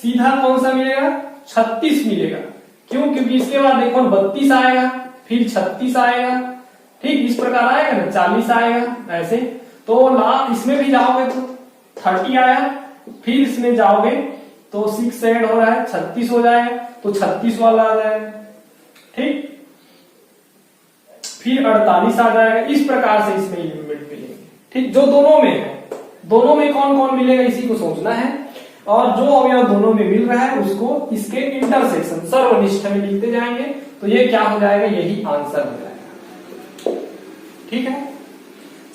सीधा कौन सा मिलेगा? 36 मिलेगा। क्यों? क्योंकि इसके बाद देखो 32 आएगा, फिर 36 आएगा, ठीक इस प्रकार आएगा ना, 40 आएगा ऐसे। तो इसमें भी जाओगे तो 30 आया, फिर इसमें जाओगे तो 6 ऐड हो रहा है, 36 हो जाएगा, तो 36 वाला आ जाएगा, ठीक। फिर 48 आ जाएगा। इस प्रकार से इसमें यूनिट मिलेंगे, ठीक। जो दोनों में है, दोनों में कौन कौन मिलेगा इसी को सोचना है। और जो अवयव दोनों में मिल रहा है उसको इसके इंटरसेक्शन सर्वनिष्ठ में लिखते जाएंगे, तो ये क्या हो जाएगा? यही आंसर हो जाएगा, ठीक है।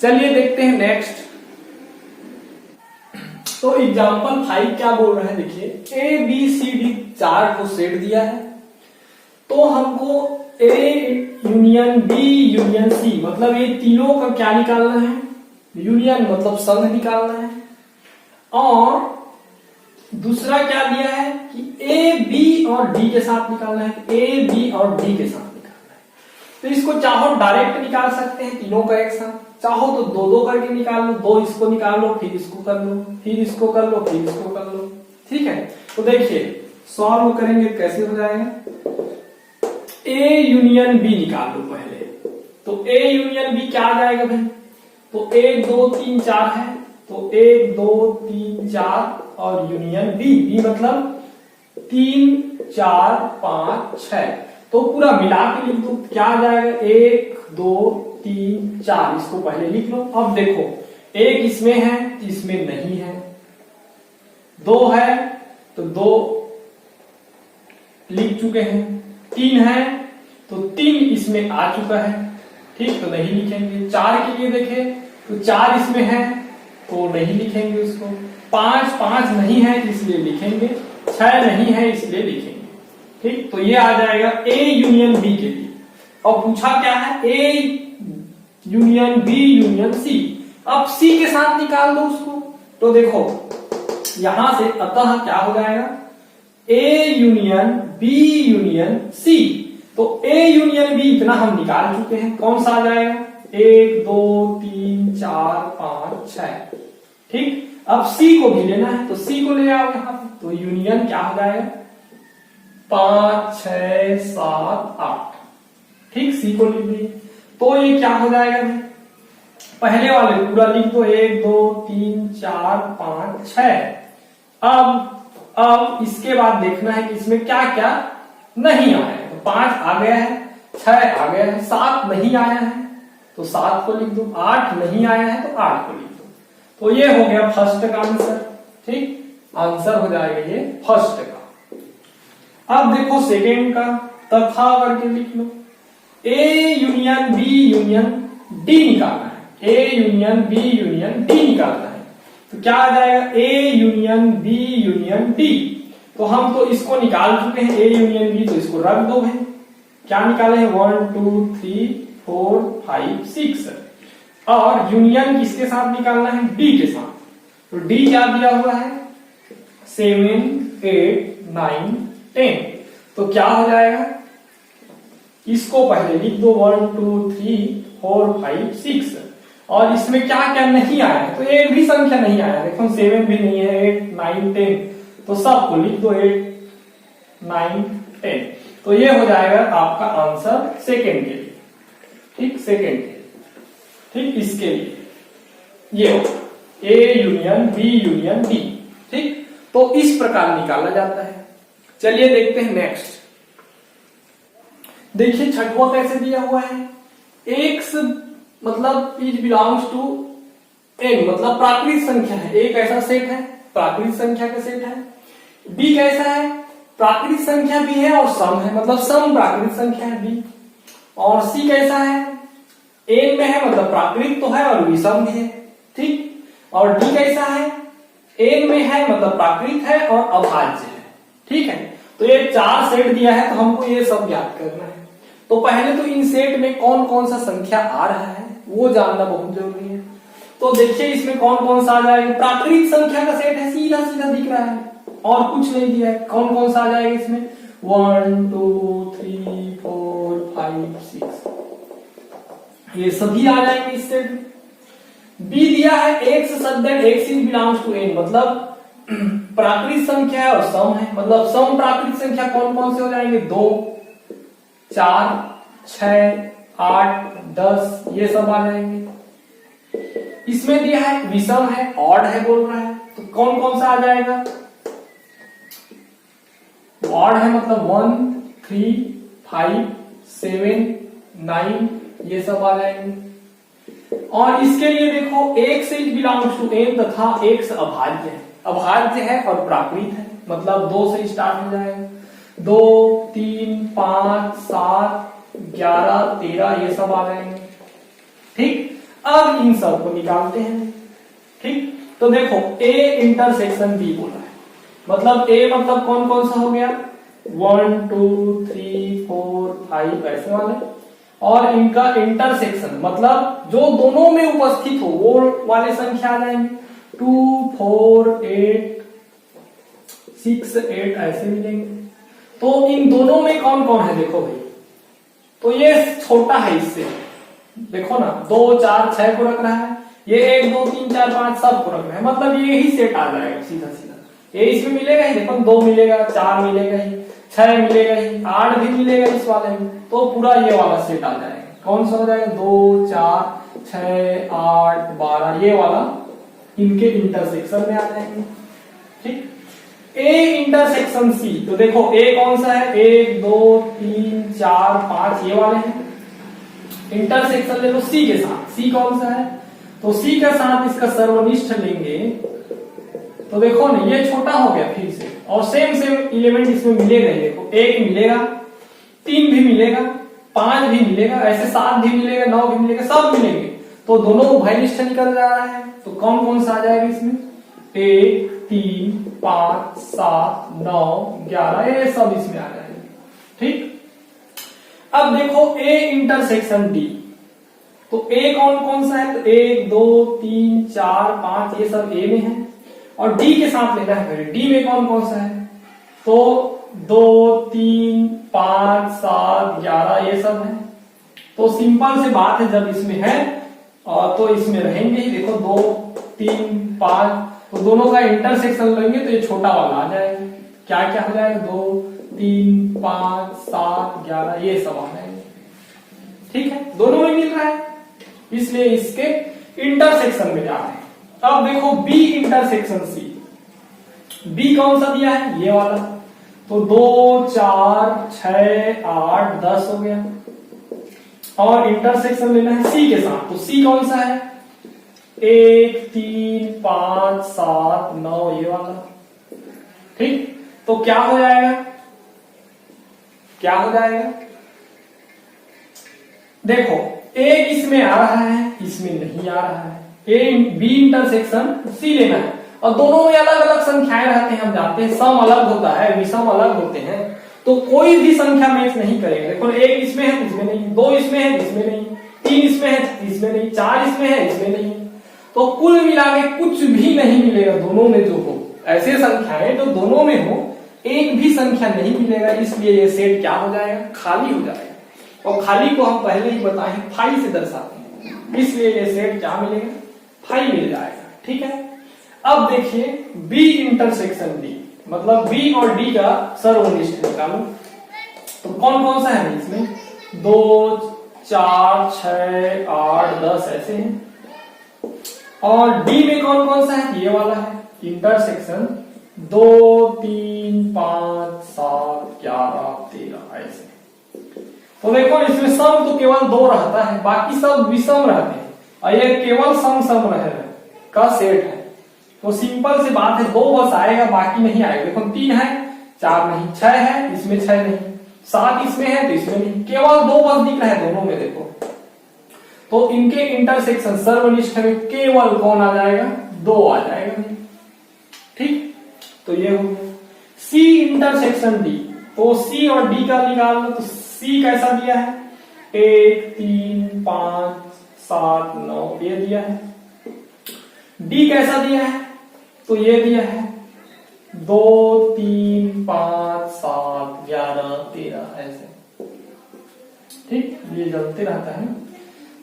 चलिए देखते हैं नेक्स्ट। तो एग्जाम्पल 5 क्या बोल रहा है, देखिए ए बी सी डी 4 को सेट दिया है, तो हमको A union B union C मतलब ये तीनों का क्या निकालना है? यूनियन मतलब संघ निकालना है। और दूसरा क्या दिया है कि ए बी और डी के साथ निकालना है, ए बी और डी के साथ निकालना है। तो इसको चाहो डायरेक्ट निकाल सकते हैं तीनों का एक साथ, चाहो तो दो दो करके निकाल लो, दो इसको निकाल लो, फिर इसको कर लो, फिर इसको कर लो, फिर इसको कर लो, ठीक है। तो देखिए सॉल्व करेंगे कैसे हो जाएगा। ए यूनियन बी निकाल लो पहले, तो ए यूनियन बी क्या आ जाएगा भाई? तो 1 2 3 4 है, तो 1 2 3 4 और यूनियन बी, बी मतलब 3 4 5 6, तो पूरा मिला के लिख दो, क्या आ जाएगा? 1 2 3 4, इसको पहले लिख लो। अब देखो 1 इसमें है, इसमें नहीं है, 2 है तो 2 लिख चुके हैं, 3 है तो 3 इसमें आ चुका है, ठीक, तो नहीं लिखेंगे। 4 के लिए देखें तो 4 इसमें है तो नहीं लिखेंगे उसको। 5 नहीं है इसलिए लिखेंगे, 6 नहीं है इसलिए लिखेंगे, ठीक। तो ये आ जाएगा ए यूनियन बी के लिए। और पूछा क्या है? A union B union C. अब सी के साथ निकाल दो उसको, तो देखो यहां से अतः क्या हो जाएगा? A union B union C. तो ए यूनियन बी इतना हम निकाल चुके हैं, कौन सा आ जाएगा? 1 2 3 4 5 6, ठीक। अब सी को भी लेना है, तो सी को ले आओ यहां पे, तो यूनियन क्या हो जाएगा? 5 6 7 8, ठीक, सी को लिख दिए। तो ये क्या हो जाएगा? पहले वाले पूरा लिख दो, 1 2 3 4 5 6। अब इसके बाद देखना है कि इसमें क्या क्या नहीं आया है। तो 5 आ गया है, 6 आ गया है, 7 नहीं आया है तो 7 को लिख दो, 8 नहीं आया है तो 8 को लिख दो। तो ये हो गया फर्स्ट का आंसर, ठीक, आंसर हो जाएगा ये फर्स्ट का। अब देखो सेकेंड का, तथा करके लिख लो। A union B union D निकालना है, A union B union D निकालना है, तो क्या आ जाएगा? A union B union D. तो हम तो इसको निकाल चुके हैं ए यूनियन बी, तो इसको रख दो भाई। क्या निकाले हैं? 1 2 3 4 5 6। और यूनियन किसके साथ निकालना है? डी के साथ। तो डी क्या दिया हुआ है? 7 8 9 10। तो क्या हो जाएगा? इसको पहले लिख दो, 1 2 3 4 5 6। और इसमें क्या क्या नहीं आया है? तो एक भी संख्या नहीं आया, देखो 7 भी नहीं है, 8 9 10, तो सबको लिख दो 8 9 10। तो ये हो जाएगा आपका आंसर सेकेंड के लिए, ठीक, सेकेंड के, ठीक, इसके लिए ये हो A union B union D, ठीक। तो इस प्रकार निकाला जाता है। चलिए देखते हैं नेक्स्ट। देखिए छठवां कैसे दिया हुआ है? एक्स मतलब इज बिलोंग्स टू एन, मतलब प्राकृतिक संख्या है, एक ऐसा सेट है, प्राकृतिक संख्या का सेट है। बी कैसा है? प्राकृतिक संख्या भी है और सम है, मतलब सम प्राकृतिक संख्या है बी। और सी कैसा है? एन में है, मतलब प्राकृतिक तो है और विषम भी है, ठीक। और डी कैसा है? एन में है, मतलब प्राकृतिक है और अभाज्य है, ठीक है। तो ये 4 सेट दिया है, तो हमको ये सब याद करना है। तो पहले तो इन सेट में कौन कौन सा संख्या आ रहा है वो जानना बहुत जरूरी है। तो देखिए इसमें कौन कौन सा आ जाएगा, प्राकृत संख्या का सेट है, सीधा सीधा दिख रहा है और कुछ नहीं दिया है। कौन कौन सा आ जाएगा इसमें, 1 2 3 4 5 6, ये सभी आ जाएंगे इस सेट में। बी दिया है x such that x belongs to n, मतलब प्राकृत संख्या है और सम है, मतलब सम प्राकृत संख्या कौन कौन से हो जाएंगे, 2 4 6 8 10, ये सब आ जाएंगे। इसमें दिया है विषम है, ऑड है बोल रहा है, तो कौन कौन सा आ जाएगा, ऑड है मतलब 1 3 5 7 9, ये सब आ जाएंगे। और इसके लिए देखो x बिलोंग्स टू n तथा x अभाज्य है, अभाज्य है और प्राकृत है, मतलब 2 से स्टार्ट हो जाएगा, 2 3 5 7 11 13, ये सब आ जाएंगे। ठीक, अब इन सब को निकालते हैं। ठीक, तो देखो a इंटरसेक्शन b बोला है, मतलब a मतलब कौन कौन सा हो गया, 1 2 3 4 5 ऐसे वाले, और इनका इंटरसेक्शन मतलब जो दोनों में उपस्थित हो वो वाले संख्या आ जाएंगे, 2 4 8 6 8 ऐसे मिलेंगे। तो इन दोनों में कौन कौन है देखो भाई, तो ये छोटा है इससे, देखो ना 2 4 6 को रख रहा है, ये 1 2 3 4 5 सब को रख रहा है, मतलब ये ही सेट आ जाएगा सीधा सीधा। ये इसमें मिलेगा ही, देखो 2 मिलेगा, 4 मिलेगा ही, 6 मिलेगा ही, 8 भी मिलेगा इस वाले में, तो पूरा ये वाला सेट आ जाएगा। कौन सा हो जाएगा, 2 4 6 8 12, ये वाला इनके इंटरसेक्शन में आ जाएंगे। ठीक, A इंटरसेक्शन C, तो देखो A कौन सा है, 1 2 3 4 5, ये वाले हैं। इंटरसेक्शन ले लो C के साथ, C कौन सा है, तो C के साथ इसका सर्वनिष्ठ लेंगे, तो देखो ना ये छोटा हो गया फिर से, और सेम एलिमेंट इसमें मिलेगा ही, देखो 1 मिलेगा, 3 भी मिलेगा, 5 भी मिलेगा, ऐसे 7 भी मिलेगा, 9 भी मिलेगा, सब मिलेंगे, तो दोनों उभयनिष्ठ निकल जा रहा है। तो कौन कौन सा आ जाएगा इसमें, 1 3 5 7 9 11, ये सब इसमें आ जाएंगे। ठीक, अब देखो A इंटरसेक्शन D, तो A कौन कौन सा है, तो 1 2 3 4 5, ये सब A में है, और D के साथ लेना है, D में कौन कौन सा है, तो 2 3 5 7 11, ये सब है। तो सिंपल से बात है, जब इसमें है और तो इसमें रहेंगे ही, देखो 2 3 5, तो दोनों का इंटरसेक्शन लेंगे तो ये छोटा वाला आ जाएगा, क्या क्या हो जाएगा, 2 3 5 7 11, ये सब आ जाएंगे। ठीक है, दोनों में मिल रहा है, इसलिए इसके इंटरसेक्शन में जा रहे हैं। अब देखो B इंटरसेक्शन C, B कौन सा दिया है, ये वाला, तो 2 4 6 8 10 हो गया, और इंटरसेक्शन लेना है C के साथ, तो C कौन सा है, 1 3 5 7 9, ये वाला। ठीक, तो क्या हो जाएगा, क्या हो जाएगा, देखो एक इसमें आ रहा है, इसमें नहीं आ रहा है, B इंटरसेक्शन C लेना है, और दोनों में अलग अलग संख्याएं रहते हैं, हम जानते हैं, सम अलग होता है, विषम अलग होते हैं, तो कोई भी संख्या मैच नहीं करेगा। देखो 1 इसमें है, इसमें नहीं, 2 इसमें है, इसमें नहीं, 3 इसमें है, इसमें नहीं, 4 इसमें है, इसमें नहीं, तो कुल मिला के कुछ भी नहीं मिलेगा दोनों में जो हो, ऐसे संख्याएं जो दोनों में हो एक भी संख्या नहीं मिलेगा, इसलिए ये सेट क्या हो जाएगा, खाली हो जाएगा, और खाली को हम पहले ही बताए फाई से दर्शाते हैं, इसलिए ये सेट क्या मिलेगा, फाई मिल जाएगा। ठीक है, अब देखिए B इंटरसेक्शन D, मतलब B और D का सर्वनिष्ठ निकालो, तो कौन कौन सा है इसमें, 2 4 6 8 10 ऐसे हैं, और D में कौन कौन सा है, ये वाला है, इंटरसेक्शन 2 3 5 7 11 13 ऐसे। तो देखो इसमें सम तो केवल 2 रहता है, बाकी सब विषम रहते हैं, और ये केवल सम रहे का सेट है, तो सिंपल सी बात है, 2 बस आएगा, बाकी नहीं आएगा। देखो 3 है, 4 नहीं, 6 है, इसमें 6 नहीं, 7 इसमें है तो इसमें नहीं, केवल 2 बस दिख रहा है दोनों में, देखो तो इनके इंटरसेक्शन सर्वनिष्ठ में केवल कौन आ जाएगा, 2 आ जाएगा। ठीक, तो ये हो गया C इंटरसेक्शन D, तो C और D का निकाल लो, तो C कैसा दिया है, 1 3 5 7 9, ये दिया है, डी कैसा दिया है, तो ये दिया है 2 3 5 7 11 13 ऐसे, ठीक, ये चलते रहता है।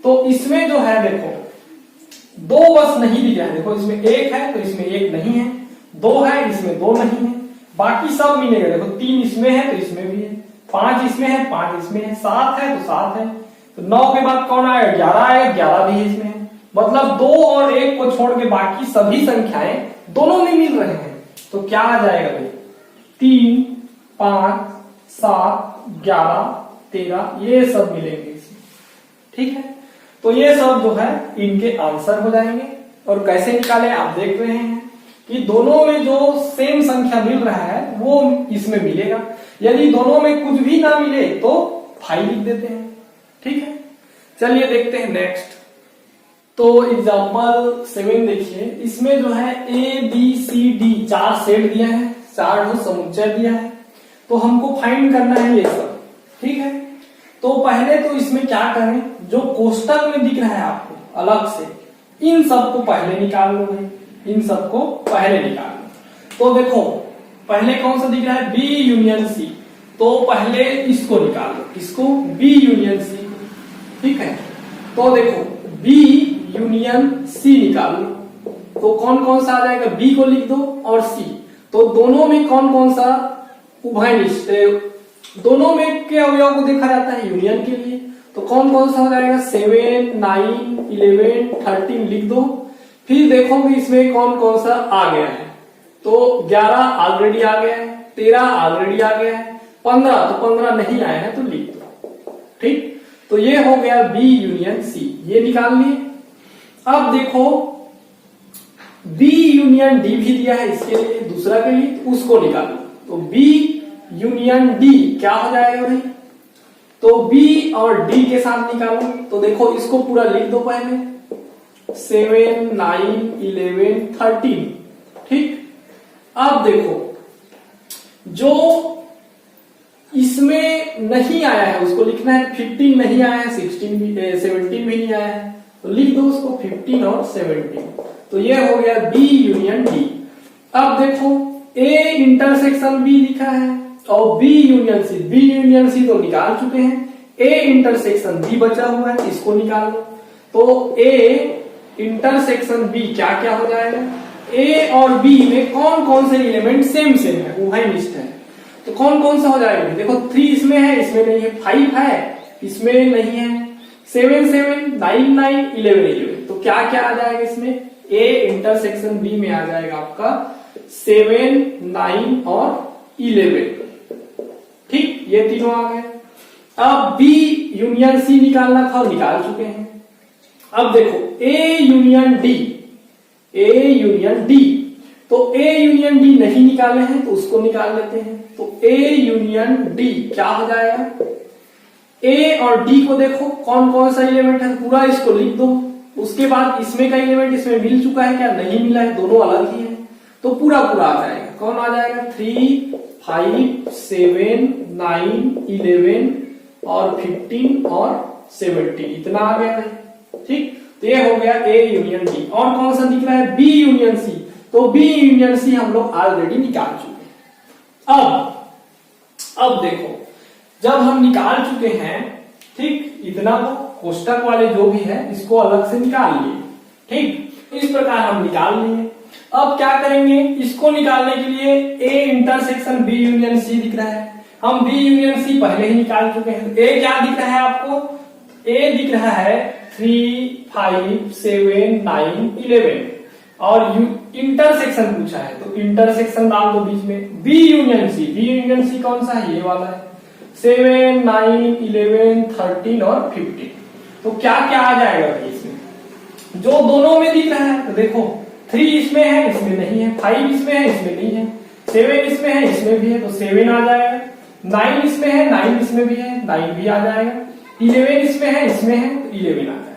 तो इसमें जो है देखो 2 बस नहीं दिया है, देखो इसमें 1 है तो इसमें 1 नहीं है, 2 है इसमें 2 नहीं है, बाकी सब मिलेगा। देखो 3 इसमें है तो इसमें भी है, 5 इसमें है 5 इसमें है, 7 है तो 7 है, तो 9 के बाद कौन आएगा, 11 आएगा, 11 भी इसमें है। मतलब 2 और 1 को छोड़ के बाकी सभी संख्याएं दोनों में मिल रहे हैं। तो क्या आ जाएगा भाई, 3 5 7 11 13 ये सब मिलेंगे इसमें, ठीक है। तो ये सब जो है इनके आंसर हो जाएंगे। और कैसे निकाले आप देख रहे हैं कि दोनों में जो सेम संख्या मिल रहा है वो इसमें मिलेगा। यदि दोनों में कुछ भी ना मिले तो 5 लिख देते हैं, ठीक है। चलिए देखते हैं नेक्स्ट। तो एग्जांपल 7 देखिए, इसमें जो है A B C D 4 set दिया है, 4 जो समुच्चय दिया है, तो हमको फाइंड करना है ये सब, ठीक है। तो पहले तो इसमें क्या करें, जो कोष्टक में दिख रहा है आपको अलग से, इन सबको पहले निकाल लो भाई, इन सबको पहले निकाल लो। तो देखो पहले कौन सा दिख रहा है, बी यूनियन सी, तो पहले इसको निकाल लो, इसको बी यूनियन सी, ठीक है। तो देखो बी यूनियन सी निकाल लो, तो कौन कौन सा आ जाएगा, बी को लिख दो और सी, तो दोनों में कौन कौन सा उभयनिष्ठ, दोनों में के अवयव को देखा जाता है यूनियन के लिए, तो कौन कौन सा हो जाएगा, 7 9 11 13 लिख दो। फिर देखो कि इसमें कौन कौन सा आ गया है, तो 11 ऑलरेडी आ गया है, 13 ऑलरेडी आ गया है, 15 तो 15 नहीं आया है तो लिख दो, ठीक। तो ये हो गया बी यूनियन सी, ये निकाल लिए। अब देखो बी यूनियन डी भी दिया है इसके लिए, दूसरा के लिए, उसको निकालो। तो बी यूनियन डी क्या हो जाएगा भाई, तो बी और डी के साथ निकालो। तो देखो इसको पूरा लिख दो पहले, 7 9 11 13, ठीक। अब देखो जो इसमें नहीं आया है उसको लिखना है, 15 नहीं आया है, 16 भी 17 भी नहीं आया है, तो लिख दो उसको 15 और 17। तो ये हो गया बी यूनियन डी। अब देखो ए इंटरसेक्शन बी लिखा है और B union C, B union C तो निकाल चुके हैं, ए इंटरसेक्शन बी बचा हुआ है, इसको निकाल लो। तो ए इंटरसेक्शन बी क्या क्या हो जाएगा, ए और बी में कौन कौन से एलिमेंट सेम सेम है, उभयनिष्ठ है, तो कौन कौन सा हो जाएगा, देखो 3 इसमें है, इसमें नहीं है, 5 है, इसमें नहीं है, 7 7 9 9 11 11, तो क्या क्या आ जाएगा इसमें, ए इंटरसेक्शन बी में आ जाएगा आपका 7 9 और 11, ठीक, ये तीनों आ गए। अब बी यूनियन सी निकालना था और निकाल चुके हैं। अब देखो A union D, A union D, तो ए यूनियन डी नहीं निकाले हैं तो उसको निकाल लेते हैं। तो ए यूनियन डी क्या हो जाएगा, ए और डी को देखो कौन कौन सा एलिमेंट है, पूरा इसको लिख दो। उसके बाद इसमें का एलिमेंट इसमें मिल चुका है क्या, नहीं मिला है, दोनों अलग ही है, तो पूरा पूरा आ जाएगा। कौन आ जाएगा, 3 5 7 9 11 और 15 और 17, इतना आ गया है, ठीक। तो ये हो गया ए यूनियन डी। और कौन सा दिख रहा है, बी यूनियन सी, तो बी यूनियन सी हम लोग ऑलरेडी निकाल चुके हैं। अब देखो जब हम निकाल चुके हैं, ठीक, इतना तो कोष्टक वाले जो भी है इसको अलग से निकाल लिए, ठीक, इस प्रकार हम निकाल लिए। अब क्या करेंगे, इसको निकालने के लिए A intersection B union C दिख रहा है, हम बी यूनियन सी पहले ही निकाल चुके हैं। ए क्या दिख रहा है आपको, ए दिख रहा है 3 5 7 9 11 और इंटरसेक्शन पूछा है तो इंटरसेक्शन डाल दो बीच में, B union C, B union C कौन सा है, ये वाला है, 7 9 11 13 और 15। तो क्या क्या आ जाएगा इसमें, जो दोनों में दिख रहा है, तो देखो 3 इसमें है, इसमें नहीं है, 5 इसमें है, इसमें नहीं है, 7 इसमें है, इसमें भी है, तो 7 आ जाएगा, 9 इसमें है, 9 इसमें भी है, 9 भी आ जाएगा, 11 इसमें है, इसमें है, तो 11 आ जाएगा,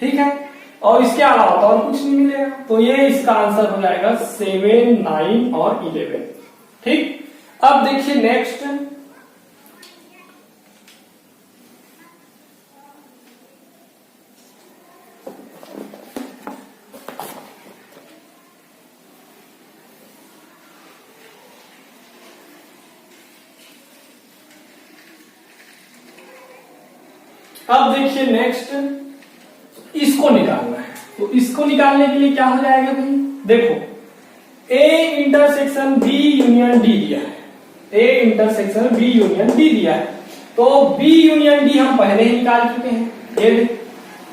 ठीक है। और इसके अलावा तो और कुछ नहीं मिलेगा, तो ये इसका आंसर हो जाएगा 7 9 और 11, ठीक। अब देखिए नेक्स्ट, अब देखिए नेक्स्ट, इसको निकालना है। तो इसको निकालने के लिए क्या हो जाएगा भाई, देखो A intersection B union D दिया है, A intersection B union D दिया है, तो बी यूनियन डी हम पहले ही निकाल चुके हैं।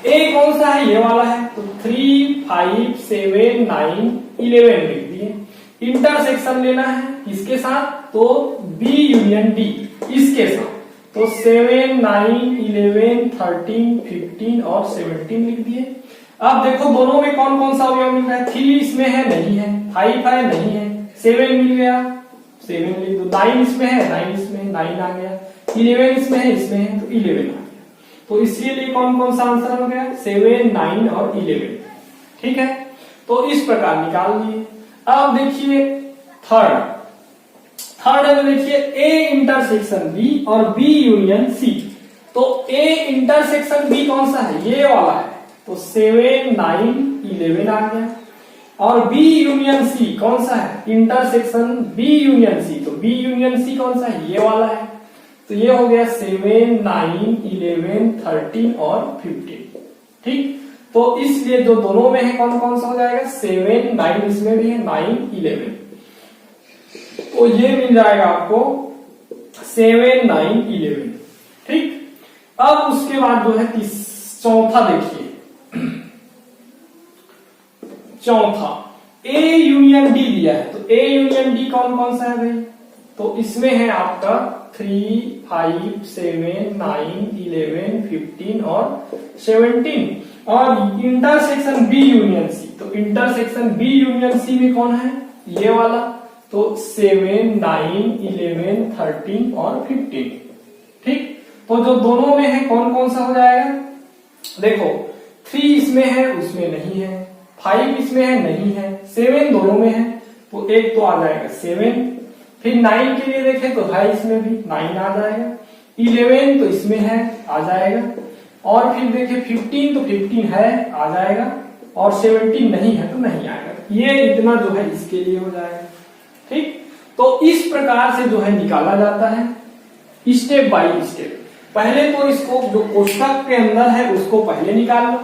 ए कौन सा है, ये वाला है, तो 3, 5, 7, 9, 11 लिख दिए। इंटरसेक्शन लेना है किसके साथ, तो बी यूनियन डी इसके साथ, तो 7, 9, 11, 13, 15 और 17 लिख दिए। अब देखो दोनों में कौन कौन सा अवयव मिल रहा है, 3 इसमें है नहीं है, 5 है नहीं है, 7 मिल गया 7 लिख दो, 9 इसमें है 9 इसमें 9 आ गया, 11 इसमें है तो 11 आ गया। तो इसके लिए कौन कौन सा आंसर हो गया, 7, 9 और 11। ठीक है, तो इस प्रकार निकाल लिए। अब देखिए थर्ड में देखिए ए इंटरसेक्शन बी और बी यूनियन सी। तो ए इंटरसेक्शन बी कौन सा है, ये वाला है, तो 7, 9, 11 आ गया। और बी यूनियन सी कौन सा है, इंटरसेक्शन बी यूनियन सी, तो बी यूनियन सी कौन सा है, ये वाला है, तो ये हो गया 7, 9, 11, 13 और 15। ठीक, तो इसलिए जो दोनों में है कौन कौन सा हो जाएगा, 7, 9 इसमें भी है, 9, 11, तो ये मिल जाएगा आपको 7, 9, 11। ठीक, अब उसके बाद जो है चौथा देखिए, चौथा ए यूनियन डी दिया है, तो ए यूनियन डी कौन कौन सा है भाई, तो इसमें है आपका 3, 5, 7, 9, 11, 15 और 17। और इंटरसेक्शन बी यूनियन सी, तो इंटरसेक्शन बी यूनियन सी में कौन है, ये वाला, तो 7, 9, 11, 13 और 15। ठीक, तो जो दोनों में है कौन कौन सा हो जाएगा, देखो 3 इसमें है उसमें नहीं है, 5 इसमें है नहीं है, 7 दोनों में है, तो एक तो आ जाएगा 7। फिर 9 के लिए देखें तो है इसमें भी 9 आ जाएगा, 11 तो इसमें है आ जाएगा, और फिर देखिए 15 तो 15 है आ जाएगा, और 17 नहीं है तो नहीं आएगा। ये इतना जो है इसके लिए हो जाएगा। ठीक, तो इस प्रकार से जो है निकाला जाता है स्टेप बाय स्टेप। पहले तो इसको जो कोष्ठक के अंदर है उसको पहले निकाल लो,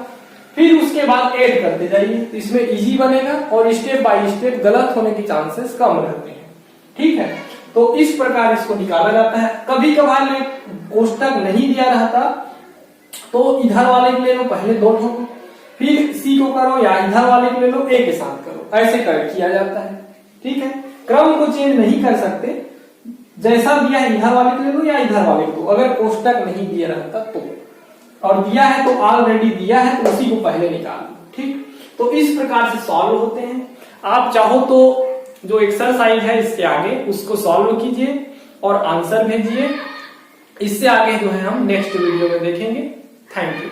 फिर उसके बाद ऐड करते जाइए, तो इसमें इजी बनेगा और स्टेप बाय स्टेप गलत होने के चांसेस कम रहते हैं। ठीक है, तो इस प्रकार इसको निकाला जाता है। कभी कभार कोष्ठक नहीं दिया रहता तो इधर वाले को ले लो पहले 2 ठो, फिर सी को करो, या इधर वाले को ले लो ए के साथ करो, ऐसे कर किया जाता है। ठीक है, क्रम को चेंज नहीं कर सकते, जैसा दिया है इधर वाले को ले लो या इधर वाले को, अगर कोष्ठक नहीं दिया रहता तो, और दिया है तो ऑलरेडी दिया है तो उसी को पहले निकाल लो। ठीक, तो इस प्रकार से सॉल्व होते हैं। आप चाहो तो जो एक्सरसाइज है इसके आगे उसको सॉल्व कीजिए और आंसर भेजिए। इससे आगे जो है हम नेक्स्ट वीडियो में देखेंगे। Thank you.